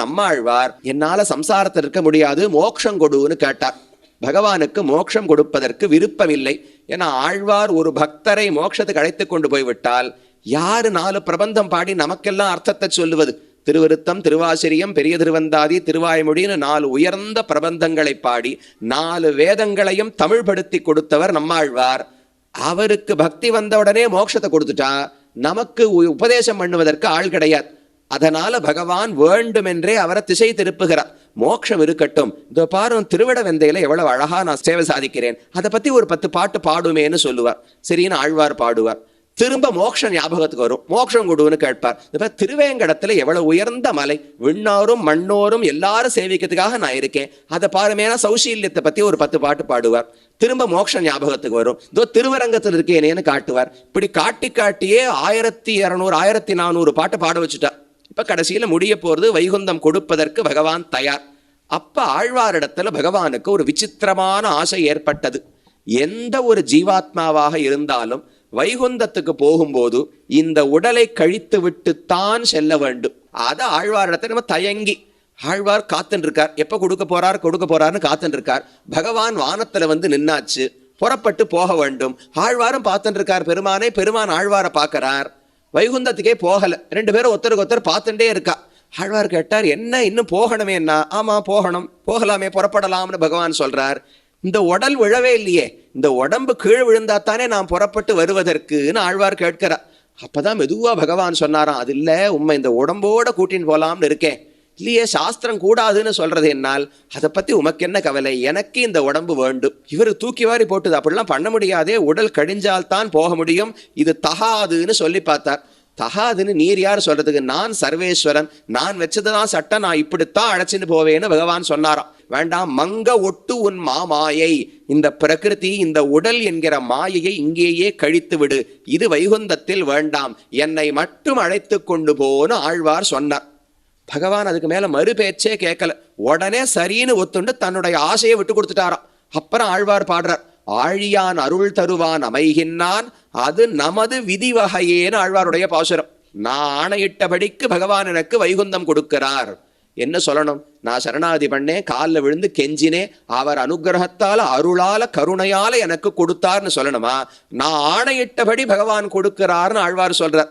நம்மாழ்வார் என்னால சம்சாரத்தில் இருக்க முடியாது, மோட்சம் கொடுன்னு கேட்டார். பகவானுக்கு மோட்சம் கொடுப்பதற்கு விருப்பமில்லை. ஏன்னா ஆழ்வார் ஒரு பக்தரை மோட்சத்துக்கு அழைத்து கொண்டு போய்விட்டால் யாரு 4 பிரபந்தம் பாடி நமக்கெல்லாம் அர்த்தத்தை சொல்லுவது? திருவிருத்தம், திருவாசிரியம், பெரிய திருவந்தாதி, திருவாய்மொழின்னு 4 உயர்ந்த பிரபந்தங்களை பாடி 4 வேதங்களையும் தமிழ்படுத்தி கொடுத்தவர் நம்மாழ்வார். அவருக்கு பக்தி வந்தவுடனே மோட்சத்தை கொடுத்துட்டா நமக்கு உபதேசம் பண்ணுவதற்கு ஆள் கிடையாது. அதனால பகவான் வேண்டுமென்றே அவரை திசை திருப்புகிறார். மோட்சம் இருக்கட்டும், இதோ பாரு திருவிட வெந்தையில எவ்வளவு அழகா நான் சேவை சாதிக்கிறேன், அதை பத்தி ஒரு 10 பாட்டு பாடுமேன்னு சொல்லுவார். சரின்னு ஆழ்வார் பாடுவார். திரும்ப மோட்சம் ஞாபகத்துக்கு வரும், மோட்சம் கொடுன்னு கேட்பார். இப்ப திருவேங்கடத்துல எவ்வளவு உயர்ந்த மலை, விண்ணோரும் மண்ணோரும் எல்லாரும் சேவிக்கிறதுக்காக நான் இருக்கேன், அதை பாருமேனா சௌசீல்யத்தை பத்தி ஒரு 10 பாட்டு பாடுவார். திரும்ப மோட்சம் ஞாபகத்துக்கு வரும், இதோ திருவரங்கத்தில் இருக்கேனேன்னு காட்டுவார். இப்படி காட்டி காட்டியே 1200 1400 பாட்டு பாட வச்சுட்டார். இப்ப கடைசியில முடிய போறது வைகுந்தம் கொடுப்பதற்கு பகவான் தயார். அப்ப ஆழ்வாரிடத்துல பகவானுக்கு ஒரு விசித்திரமான ஆசை ஏற்பட்டது. எந்த ஒரு ஜீவாத்மாவாக இருந்தாலும் வைகுந்தத்துக்கு போகும்போது இந்த உடலை கழித்து விட்டுத்தான் செல்ல வேண்டும். அத ஆழ்வாரிடத்தை நம்ம தயங்கி, ஆழ்வார் காத்துன்னு இருக்கார், எப்ப கொடுக்க போறாருன்னு காத்துன்னு இருக்கார். பகவான் வானத்துல வந்து நின்னாச்சு, புறப்பட்டு போக வேண்டும். ஆழ்வாரும் பார்த்துட்டு இருக்கார் பெருமானை, பெருமான் ஆழ்வாரை பார்க்கிறார். வைகுந்தத்துக்கே போகல, 2 பேரும் ஒருத்தருக்கு ஒருத்தர் பார்த்துட்டே இருக்கா. ஆழ்வார் கேட்டார், என்ன இன்னும் போகணுமே? என்ன? ஆமா போகணும், போகலாமே, புறப்படலாம்னு பகவான் சொல்றார். இந்த உடல் விழவே இல்லையே, இந்த உடம்பு கீழே விழுந்தாத்தானே நான் புறப்பட்டு வருவதற்குன்னு ஆழ்வார் கேட்கிறார். அப்பதான் மெதுவா பகவான் சொன்னாராம், அது இல்ல, உண்மை இந்த உடம்போட கூட்டின்னு போலாம்னு இருக்கேன். இல்லையே, சாஸ்திரம் கூடாதுன்னு சொல்றது என்னால், அதை பத்தி உமக்கு என்ன கவலை, எனக்கு இந்த உடம்பு வேண்டும். இவர் தூக்கி வாரி போட்டுது, அப்படிலாம் பண்ண முடியாதே, உடல் கழிஞ்சால்தான் போக முடியும், இது தகாதுன்னு சொல்லி பார்த்தார். தகாதுன்னு நீர் யார் சொல்றதுக்கு? நான் சர்வேஸ்வரன், நான் வச்சதுதான் சட்டம், நான் இப்படித்தான் அழைச்சின்னு போவேன்னு பகவான் சொன்னாராம். வேண்டாம், மங்க ஒட்டு உன் மாமாயை, இந்த பிரகிருதி இந்த உடல் என்கிற மாயையை இங்கேயே கழித்து விடு, இது வைகுந்தத்தில் வேண்டாம், என்னை மட்டும் அழைத்து கொண்டு போன்னு ஆழ்வார் சொன்னார். பகவான் அதுக்கு மேல மறு பேச்சே கேட்கல, உடனே சரின்னு ஒத்துண்டு தன்னுடைய ஆசையை விட்டு கொடுத்துட்டாராம். அப்புறம் ஆழ்வார் பாடுறார், ஆழியான் அருள் தருவான் அமைகின்றான், அது நமது விதி வகையேன்னு ஆழ்வாருடைய பாசுரம். நான் ஆணையிட்டபடிக்கு பகவான் எனக்கு வைகுந்தம் கொடுக்கிறார். என்ன சொல்லணும்? நான் சரணாதி பண்ணேன், காலில் விழுந்து கெஞ்சினே, அவர் அனுகிரகத்தால அருளால கருணையால எனக்கு கொடுத்தார்னு சொல்லணுமா? நான் ஆணையிட்டபடி பகவான் கொடுக்கிறார்னு ஆழ்வார் சொல்றார்.